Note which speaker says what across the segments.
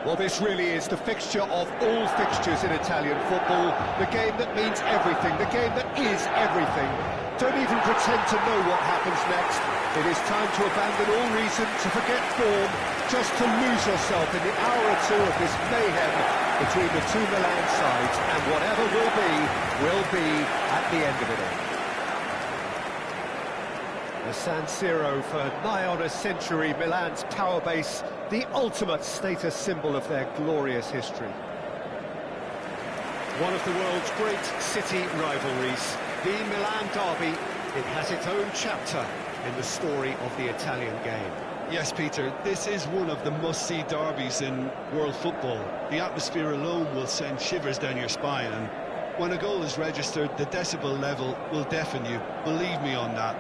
Speaker 1: Well, this really is the fixture of all fixtures in Italian football. The game that means everything, the game that is everything. Don't even pretend to know what happens next. It is time to abandon all reason, to forget form, just to lose yourself in the hour or two of this mayhem between the two Milan sides, and whatever will be at the end of it all. The San Siro for nigh on a century, Milan's power base, the ultimate status symbol of their glorious history. One of the world's great city rivalries, the Milan derby, it has its own chapter in the story of the Italian game.
Speaker 2: Yes, Peter, this is one of the must-see derbies in world football. The atmosphere alone will send shivers down your spine, and when a goal is registered, the decibel level will deafen you. Believe me on that.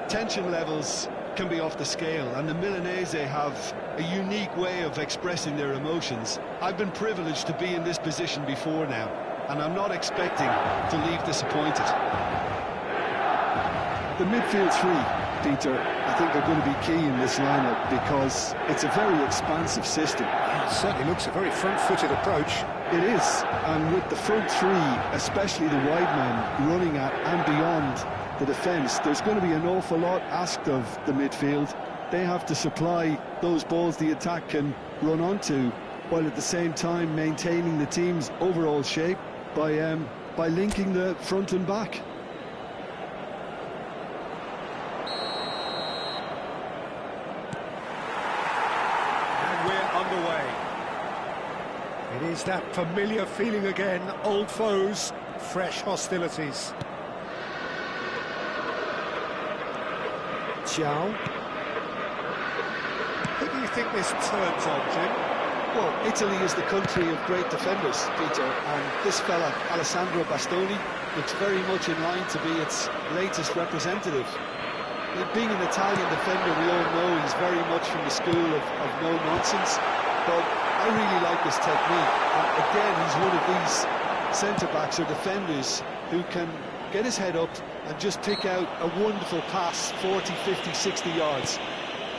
Speaker 2: Tension levels can be off the scale, and the Milanese have a unique way of expressing their emotions. I've been privileged to be in this position before now, and I'm not expecting to leave disappointed.
Speaker 3: The midfield three, Peter, I think are going to be key in this lineup because it's a very expansive system.
Speaker 1: It certainly looks a very front-footed approach.
Speaker 3: It is, and with the front three, especially the wide men, running at and beyond the defence, there's going to be an awful lot asked of the midfield. They have to supply those balls the attack can run onto, while at the same time maintaining the team's overall shape by linking the front and back.
Speaker 1: And we're underway. It is that familiar feeling again, old foes, fresh hostilities. Ciao. Who do you think this turns on, Jim?
Speaker 3: Well, Italy is the country of great defenders, Peter, and this fella, Alessandro Bastoni, looks very much in line to be its latest representative. Being an Italian defender, we all know he's very much from the school of no-nonsense, but I really like this technique. And again, he's one of these centre-backs or defenders who can get his head up and just pick out a wonderful pass, 40, 50, 60 yards.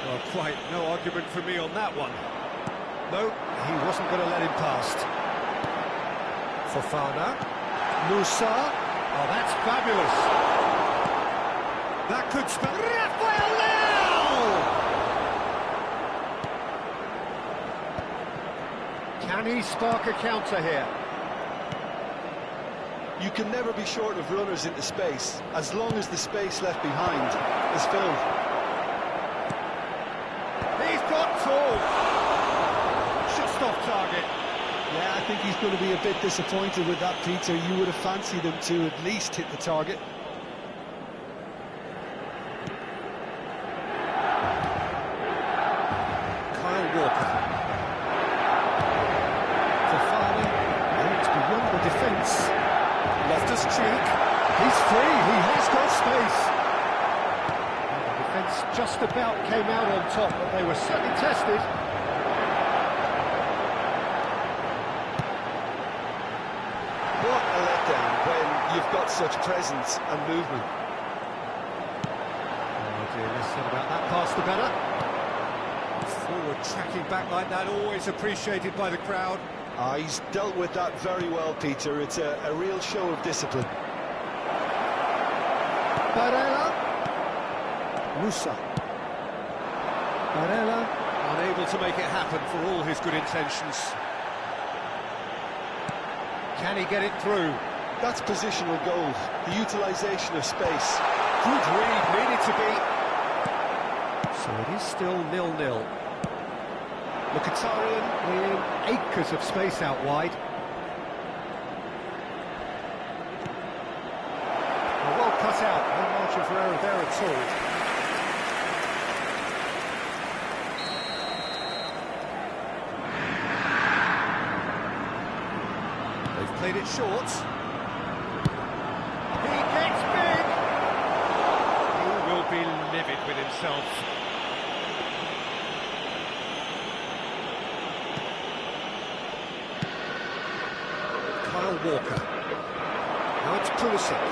Speaker 1: Well, quite no argument for me on that one. No, he wasn't going to let him past. Fofana. Musa. Oh, that's fabulous. That could spell... Rafael Leao! Can he spark a counter here?
Speaker 3: You can never be short of runners into space, as long as the space left behind is filled.
Speaker 1: He's got tall. Just off target.
Speaker 3: Yeah, I think he's going to be a bit disappointed with that, Peter. You would have fancied him to at least hit the target.
Speaker 1: Kyle Walker. Fofana. And it's beyond the defence. Loftus-Cheek, he's free, he has got space. And the defence just about came out on top, but they were certainly tested.
Speaker 3: What a letdown when you've got such presence and movement.
Speaker 1: Oh dear, less said about that pass the better. Forward tracking back like that, always appreciated by the crowd.
Speaker 3: He's dealt with that very well, Peter. It's a real show of discipline.
Speaker 1: Barella. Musa. Barella, unable to make it happen for all his good intentions. Can he get it through?
Speaker 3: That's positional goal, the utilisation of space.
Speaker 1: Good read, needed to be. So it is still 0-0. Mkhitaryan in acres of space out wide. Well cut out, no margin for error there at all. They've played it short. He gets big! He will be livid with himself. Kyle Walker. Now it's Pulisic.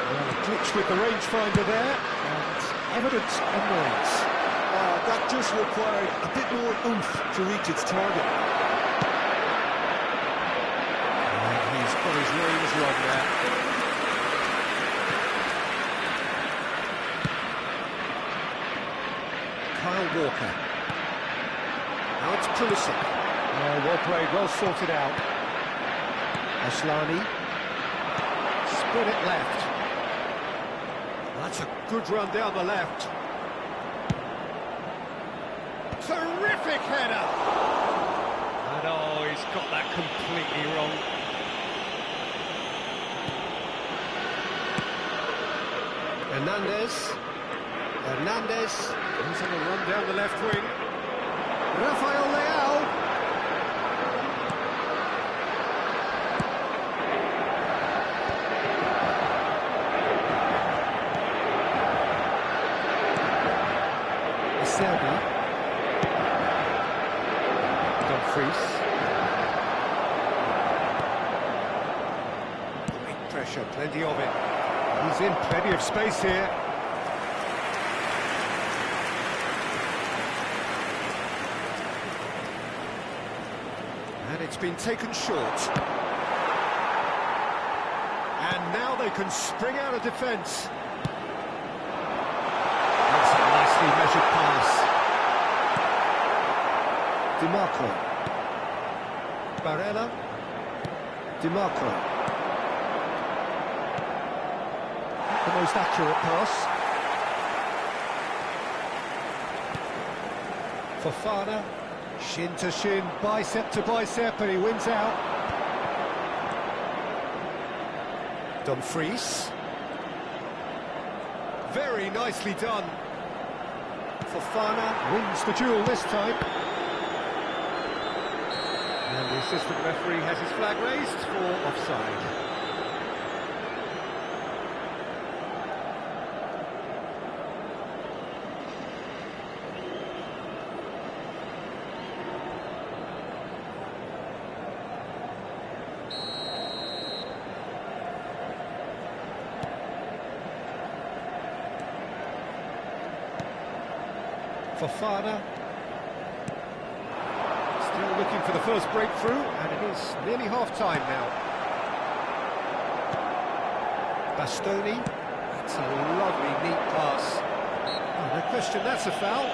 Speaker 1: Well, a glitch with the rangefinder there, and evident annoyance.
Speaker 3: That just required a bit more oomph to reach its target.
Speaker 1: He's got his reins wrong there. Kyle Walker. Now it's Pulisic. Well played, well sorted out. Asllani. Spread it left. That's a good run down the left. Terrific header! And oh, he's got that completely wrong. Hernandez. He's on a run down the left wing. Rafael Leao. Serbi. Dumfries. Great pressure, plenty of it. He's in plenty of space here. And it's been taken short. And now they can spring out of defence. That's a nicely measured pass. Dimarco. Barella. Dimarco. The most accurate pass. Fofana. Shin to shin, bicep to bicep, and he wins out. Dumfries. Very nicely done. Fofana wins the duel this time. And the assistant referee has his flag raised for offside. Fofana. Still looking for the first breakthrough, and it is nearly half-time now. Bastoni. That's a lovely, neat pass. Oh, no question, that's a foul.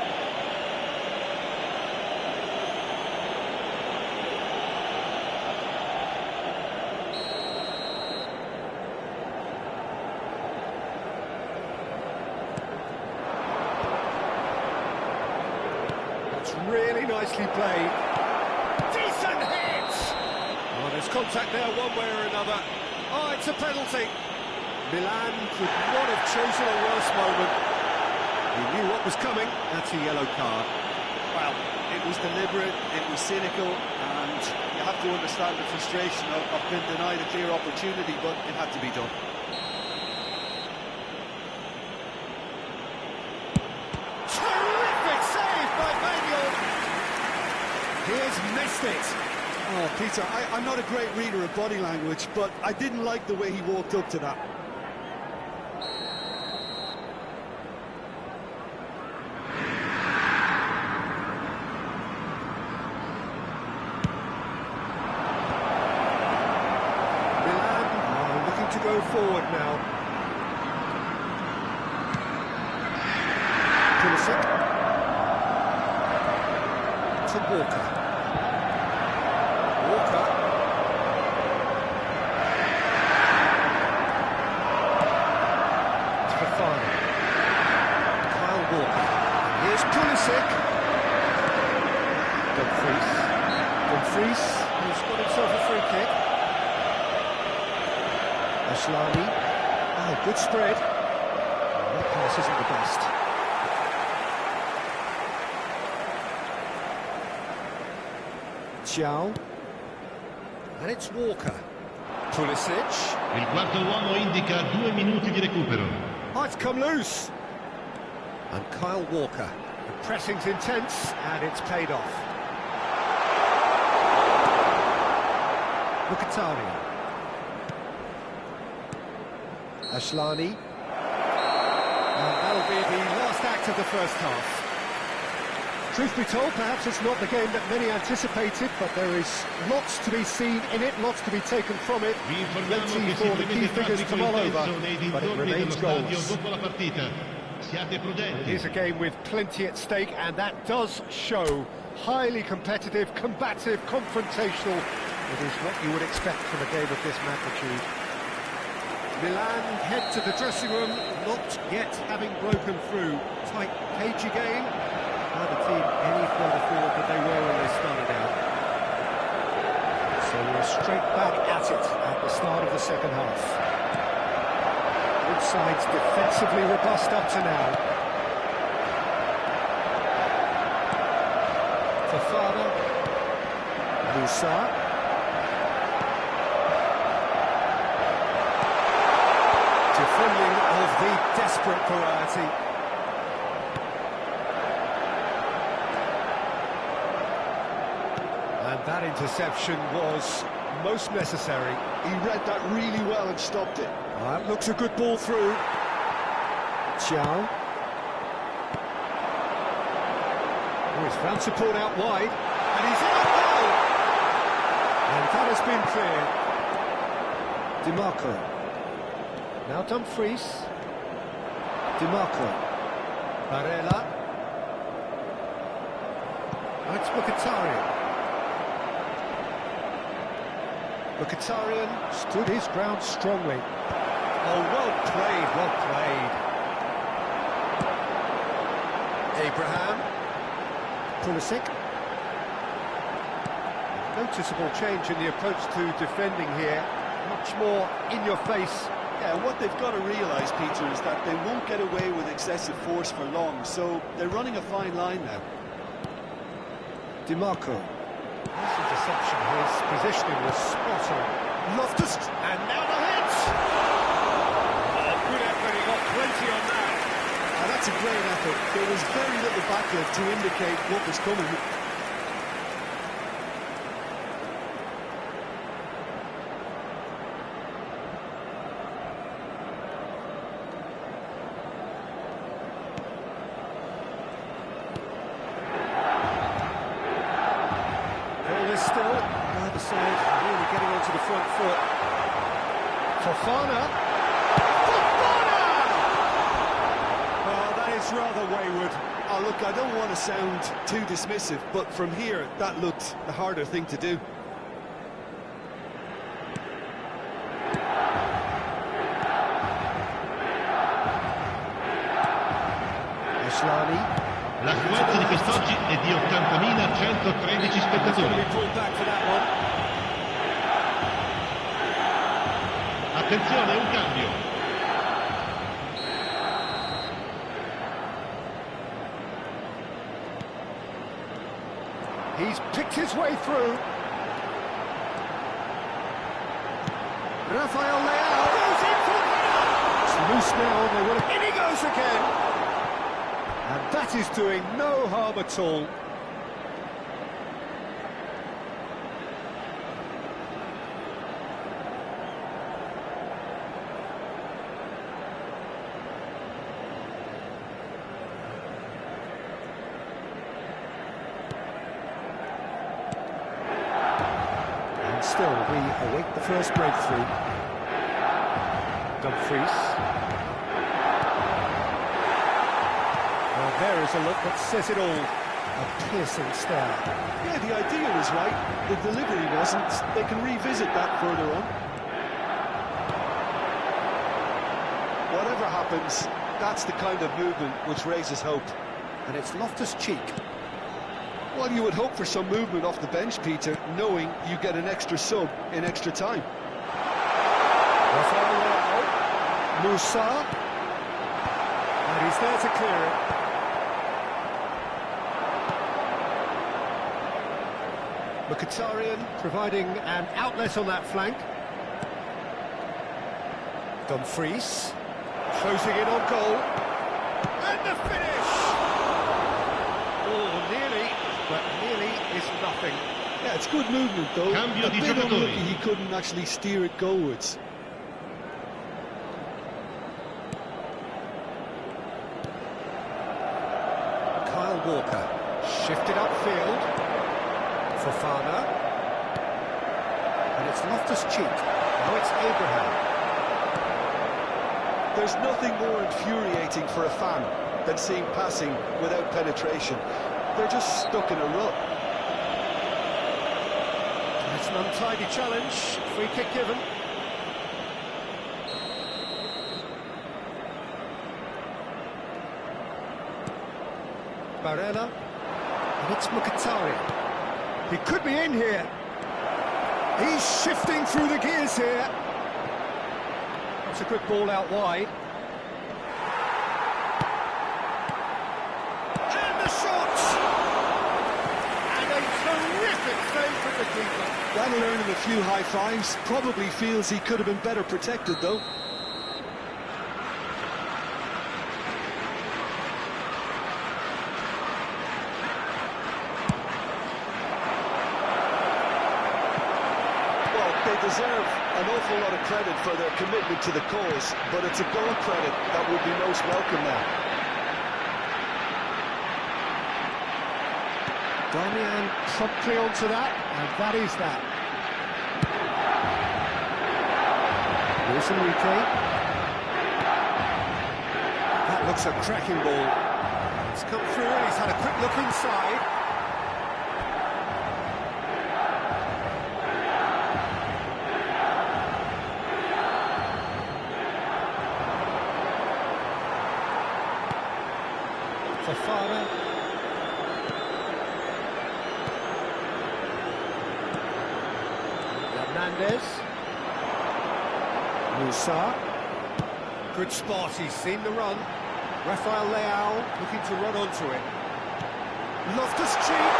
Speaker 1: Really nicely played. Decent hit! Oh, there's contact there one way or another. Oh, it's a penalty. Milan could not have chosen a worse moment. He knew what was coming. That's a yellow card.
Speaker 3: Well, it was deliberate, it was cynical, and you have to understand the frustration of being denied a clear opportunity, but it had to be done.
Speaker 1: He has missed it.
Speaker 3: Oh, Peter, I'm not a great reader of body language, but I didn't like the way he walked up to that.
Speaker 1: Milan looking to go forward now. Pulisic. To Walker. Walker. To Fofana. Kyle Walker. Here's Pulisic. Dumfries. Dumfries, who's got himself a free kick. Asllani. Oh, good spread. That pass isn't the best. Xiao. And it's Walker. Pulisic.
Speaker 4: Il quarto uomo indica 2 minuti di recupero.
Speaker 1: Oh, it's come loose. And Kyle Walker. The pressing's intense, and it's paid off. Mkhitaryan. Asllani. And that'll be the last act of the first half. Truth be told, perhaps it's not the game that many anticipated, but there is lots to be seen in it, lots to be taken from it. Plenty for the key figures to mull over, but it remains goals. It is a game with plenty at stake, and that does show highly competitive, combative, confrontational. It is what you would expect from a game of this magnitude. Milan head to the dressing room, not yet having broken through. Tight, cagey game. Are the team any further forward than they were when they started out? So we're straight back at it at the start of the second half. Both sides defensively robust up to now. Fofana, Musa. Defending of the desperate variety. And that interception was most necessary.
Speaker 3: He read that really well and stopped it.
Speaker 1: That looks a good ball through. Xiao. Oh, he's found support out wide. And he's in a goal! And that has been cleared. DiMarco. Now Dumfries. DiMarco. Barella. That's Mkhitaryan. Mkhitaryan stood his ground strongly. Oh, well played, well played. Abraham. Pulisic. Noticeable change in the approach to defending here. Much more in your face.
Speaker 3: Yeah, what they've got to realise, Peter, is that they won't get away with excessive force for long, so they're running a fine line now.
Speaker 1: DiMarco. Nice interception, his positioning was spot on. Loftus, and now the hit! Oh, good effort, he got plenty on that.
Speaker 3: Oh, that's a great effort. There was very little backlift to indicate what was coming.
Speaker 1: Still, neither side really getting onto the front foot. Fofana! Fofana! Oh, that is rather wayward.
Speaker 3: Oh, look, I don't want to sound too dismissive, but from here, that looked the harder thing to do.
Speaker 1: Aslani.
Speaker 4: L'affluenza di quest'oggi è di 80.113 spettatori. Attenzione, un cambio.
Speaker 1: He's picked his way through. Rafael Leao goes in for the winner. It's loose now, they will. In he goes again. And that is doing no harm at all. And still, we await the first breakthrough. Dumfries. There is a look that says it all. A piercing stare.
Speaker 3: Yeah, the idea was right. The delivery wasn't. They can revisit that further on. Whatever happens, that's the kind of movement which raises hope.
Speaker 1: And it's Loftus-Cheek.
Speaker 3: Well, you would hope for some movement off the bench, Peter, knowing you get an extra sub in extra time.
Speaker 1: Rafael Leao. Musa. And he's there to clear it. Mkhitaryan providing an outlet on that flank. Dumfries closing in on goal. And the finish! Oh, nearly, but nearly is nothing.
Speaker 3: Yeah, it's good movement though.
Speaker 4: Cambio
Speaker 3: A
Speaker 4: di
Speaker 3: bit
Speaker 4: giocatori.
Speaker 3: unlucky he couldn't actually steer it goalwards.
Speaker 1: Walker. Shifted upfield. Fofana. And it's Loftus-Cheek. Now it's Abraham.
Speaker 3: There's nothing more infuriating for a fan than seeing passing without penetration. They're just stuck in a rut.
Speaker 1: It's an untidy challenge. Free kick given. Barella. And it's Mkhitaryan. He could be in here. He's shifting through the gears here. That's a good ball out wide. And the shot! And a terrific save from the keeper.
Speaker 3: That'll earn him a few high fives. Probably feels he could have been better protected, though. They deserve an awful lot of credit for their commitment to the cause, but it's a goal credit that would be most welcome now.
Speaker 1: Darmian promptly onto that, and that is that. Luis Enrique. That looks a cracking ball. It's come through, and he's had a quick look inside. Fofana. Hernandez. Musa. Good spot, he's seen the run. Rafael Leao looking to run onto it. Loftus-Cheek.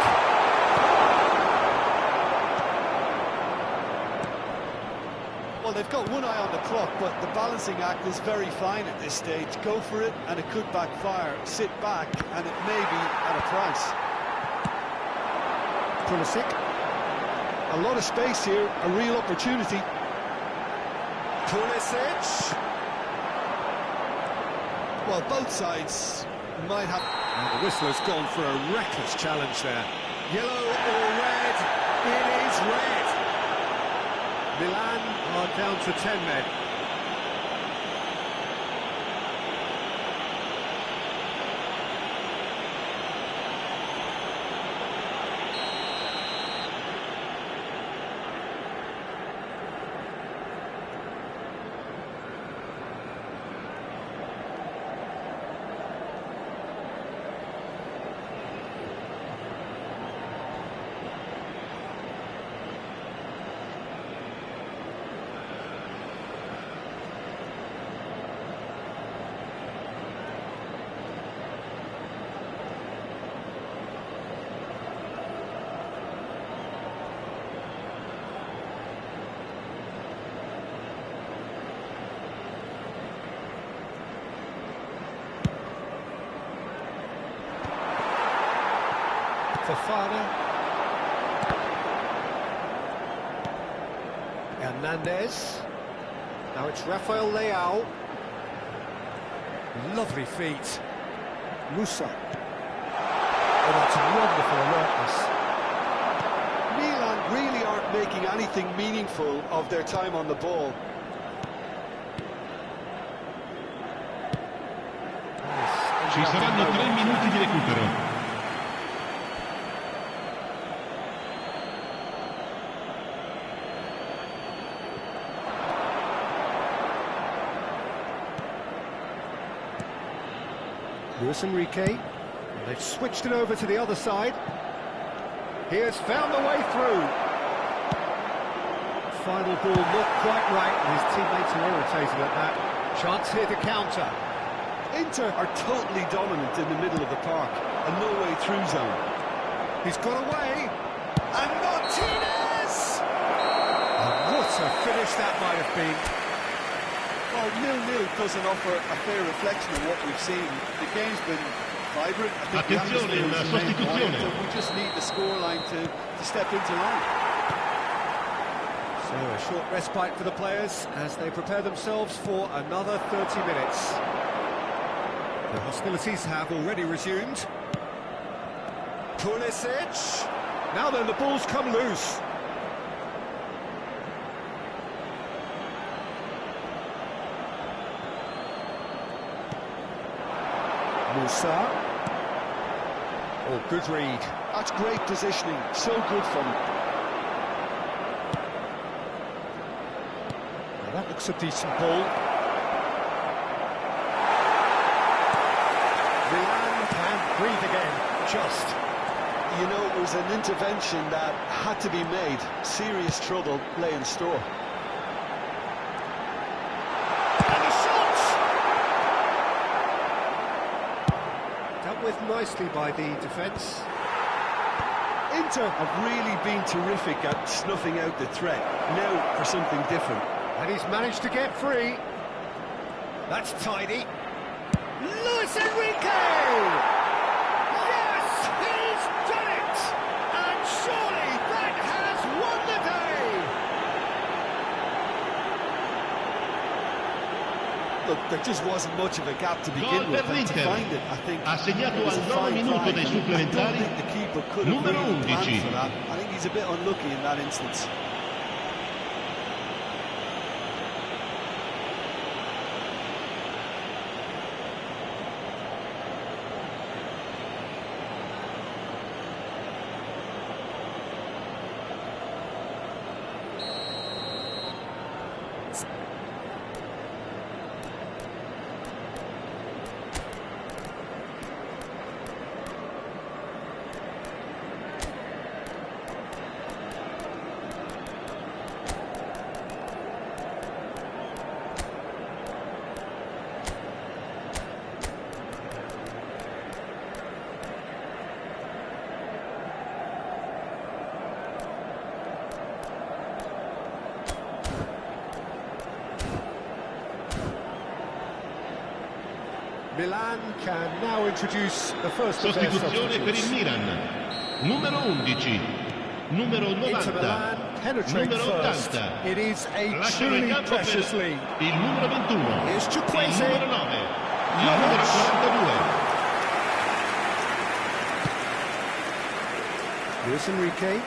Speaker 3: Well, they've got one eye on the clock, but the balancing act is very fine at this stage. Go for it, and it could backfire. Sit back, and it may be at a price.
Speaker 1: Pulisic.
Speaker 3: A lot of space here, a real opportunity.
Speaker 1: Pulisic.
Speaker 3: Well, both sides might have...
Speaker 1: And the whistler's gone for a reckless challenge there. Yellow or red? It is red. Milan are down to 10 men. Fofana. Hernandez. Now it's Rafael Leao. Lovely feet. Musa. Oh, that's wonderful alertness.
Speaker 3: Milan really aren't making anything meaningful of their time on the ball.
Speaker 4: Ci saranno 3 minuti di recupero.
Speaker 1: Luis Enrique. They've switched it over to the other side. He has found the way through. Final ball not quite right, and his teammates are irritated at that. Chance here to counter.
Speaker 3: Inter are totally dominant in the middle of the park, a no-way through zone.
Speaker 1: He's got away, and Martinez! And what a finish that might have been.
Speaker 3: Well, 0-0 doesn't offer a fair reflection of what we've seen. The game's been vibrant. I think
Speaker 4: Attenzione, una sostituzione.
Speaker 3: We just need the scoreline to step into line.
Speaker 1: So a short respite for the players as they prepare themselves for another 30 minutes. The hostilities have already resumed. Pulisic. Now then, the ball's come loose. Musa. Oh, good read.
Speaker 3: That's great positioning, so good from him.
Speaker 1: Now that looks a decent ball. Milan can breathe again, just.
Speaker 3: You know, it was an intervention that had to be made. Serious trouble lay in store.
Speaker 1: And the shot! Dealt with nicely by the defence.
Speaker 3: Inter have really been terrific at snuffing out the threat. Now for something different.
Speaker 1: And he's managed to get free. That's tidy. Luis Enrique! Yes, he's done it! And surely that has won the day!
Speaker 3: Look, there just wasn't much of a gap to begin
Speaker 4: Gol
Speaker 3: with,
Speaker 4: per
Speaker 3: and to
Speaker 4: l'Inter.
Speaker 3: find it, I think...
Speaker 4: Ha segnato
Speaker 3: it was a
Speaker 4: al 9
Speaker 3: fine
Speaker 4: minuto
Speaker 3: find.
Speaker 4: dei
Speaker 3: I don't
Speaker 4: supplementari.
Speaker 3: think the keeper could have
Speaker 4: Numero
Speaker 3: really planned
Speaker 4: 11.
Speaker 3: for that. I think he's a bit unlucky in that instance.
Speaker 1: Milan can now introduce the first of their
Speaker 4: Sostituzione per il
Speaker 1: substitutes.
Speaker 4: Milan. Numero 11. Numero
Speaker 1: Inter
Speaker 4: 90.
Speaker 1: Milan penetrate
Speaker 4: Numero
Speaker 1: first.
Speaker 4: 80.
Speaker 1: It is a
Speaker 4: Lasciano il
Speaker 1: truly
Speaker 4: campo
Speaker 1: precious
Speaker 4: per
Speaker 1: lead.
Speaker 4: il numero 21.
Speaker 1: Here's
Speaker 4: Il
Speaker 1: Chukwueze.
Speaker 4: numero 9. Il numero 42.
Speaker 1: Luis Enrique.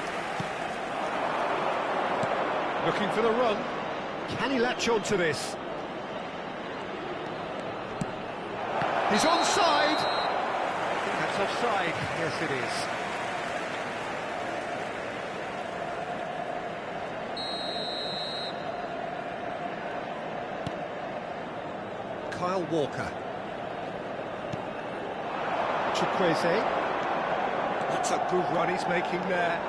Speaker 1: Looking for the run. Can he latch on to this? He's onside. I think that's offside. Yes, it is. Kyle Walker. Chukwueze. That's a good run he's making there.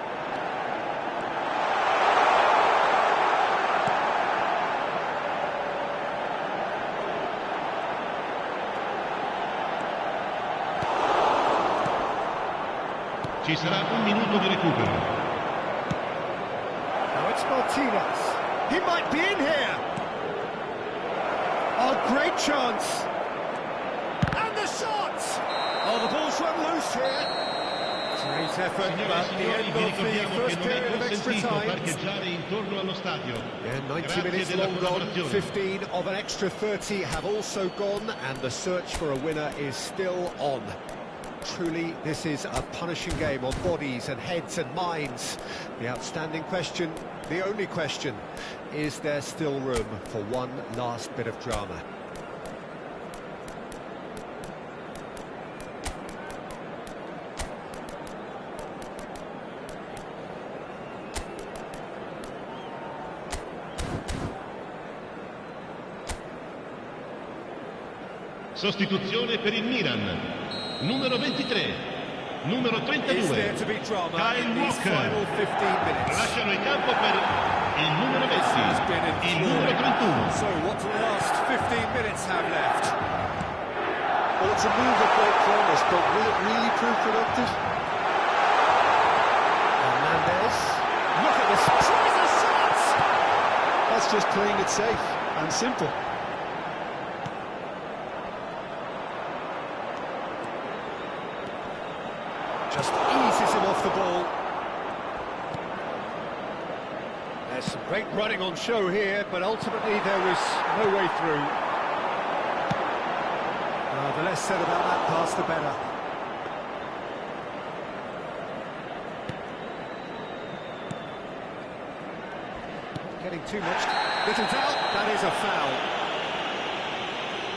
Speaker 4: Ci sarà un minuto di recupero.
Speaker 1: Now it's Martinez. He might be in here. Oh, great chance. And the shot! Oh, the ball's run loose here. Great effort,
Speaker 4: Signore e
Speaker 1: but the
Speaker 4: signori,
Speaker 1: end
Speaker 4: vi
Speaker 1: of the
Speaker 4: ricordiamo che
Speaker 1: first
Speaker 4: non è
Speaker 1: period of extra
Speaker 4: consentito
Speaker 1: time.
Speaker 4: parcheggiare intorno allo stadio.
Speaker 1: Yeah, 90
Speaker 4: Grazie
Speaker 1: minutes
Speaker 4: della
Speaker 1: long gone,
Speaker 4: collaborazione.
Speaker 1: 15 of an extra 30 have also gone, and the search for a winner is still on. Truly, this is a punishing game on bodies and heads and minds. The outstanding question, the only question, is there still room for one last bit of drama?
Speaker 4: Sostituzione per il Milan. Numero 23. Numero
Speaker 1: Is
Speaker 4: 32.
Speaker 1: there to be drama
Speaker 4: Kyle
Speaker 1: in these
Speaker 4: Walker.
Speaker 1: final 15 minutes?
Speaker 4: Lasciano il campo per il numero
Speaker 1: This has been
Speaker 4: 20. Il numero
Speaker 1: enthralling.
Speaker 4: 31.
Speaker 1: So, what do the last 15 minutes have left?
Speaker 3: Well, it's a move of great promise, but will it really prove productive?
Speaker 1: Hernandez. Look at this. Tries a shot!
Speaker 3: That's just playing it safe and simple.
Speaker 1: Just eases him off the ball. There's some great running on show here, but ultimately there was no way through. The less said about that pass, the better. getting too much. Little doubt, that is a foul.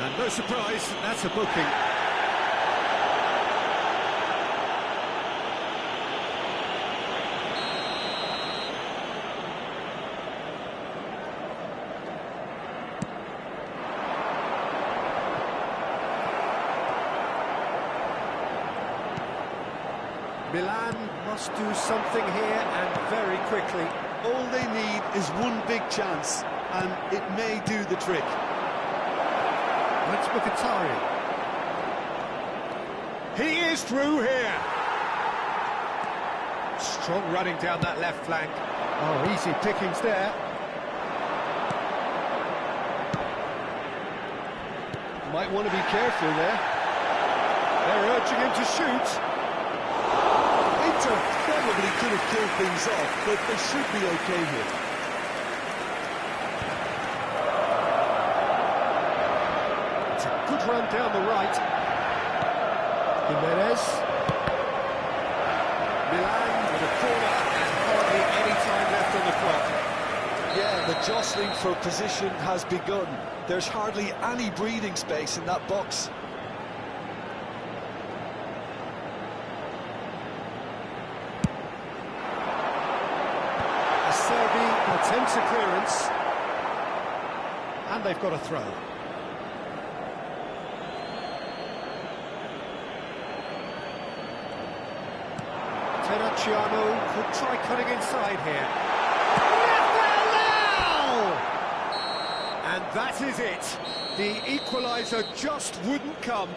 Speaker 1: And no surprise, that's a booking. Milan must do something here, and very quickly.
Speaker 3: All they need is one big chance, and it may do the trick.
Speaker 1: That's Mkhitaryan. He is through here. Strong running down that left flank. Oh, easy pickings there.
Speaker 3: Might want to be careful there.
Speaker 1: They're urging him to shoot.
Speaker 3: Inter probably could have killed things off, but they should be okay here.
Speaker 1: It's a good run down the right. Jimenez. Milan with a corner and hardly any time left on the clock.
Speaker 3: Yeah, the jostling for position has begun. There's hardly any breathing space in that box.
Speaker 1: Serbi attempts a clearance, and they've got a throw. Terracciano could try cutting inside here. And that is it. The equaliser just wouldn't come.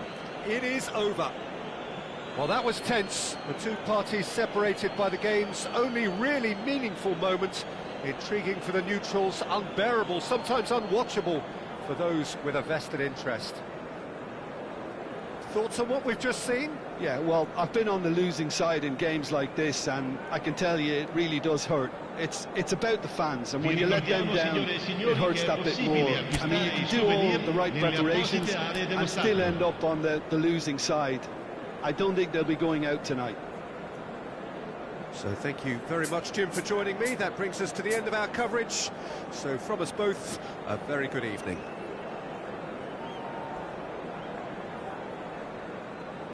Speaker 1: It is over. Well, that was tense. The two parties separated by the game's only really meaningful moment. Intriguing for the neutrals, unbearable, sometimes unwatchable for those with a vested interest. Thoughts on what we've just seen?
Speaker 3: Yeah, well, I've been on the losing side in games like this, and I can tell you it really does hurt. It's about the fans, and when you let them down, it hurts that bit more. I mean, you can do all the right preparations and still end up on the losing side. I don't think they'll be going out tonight.
Speaker 1: So thank you very much, Jim, for joining me. That brings us to the end of our coverage. So from us both, a very good evening.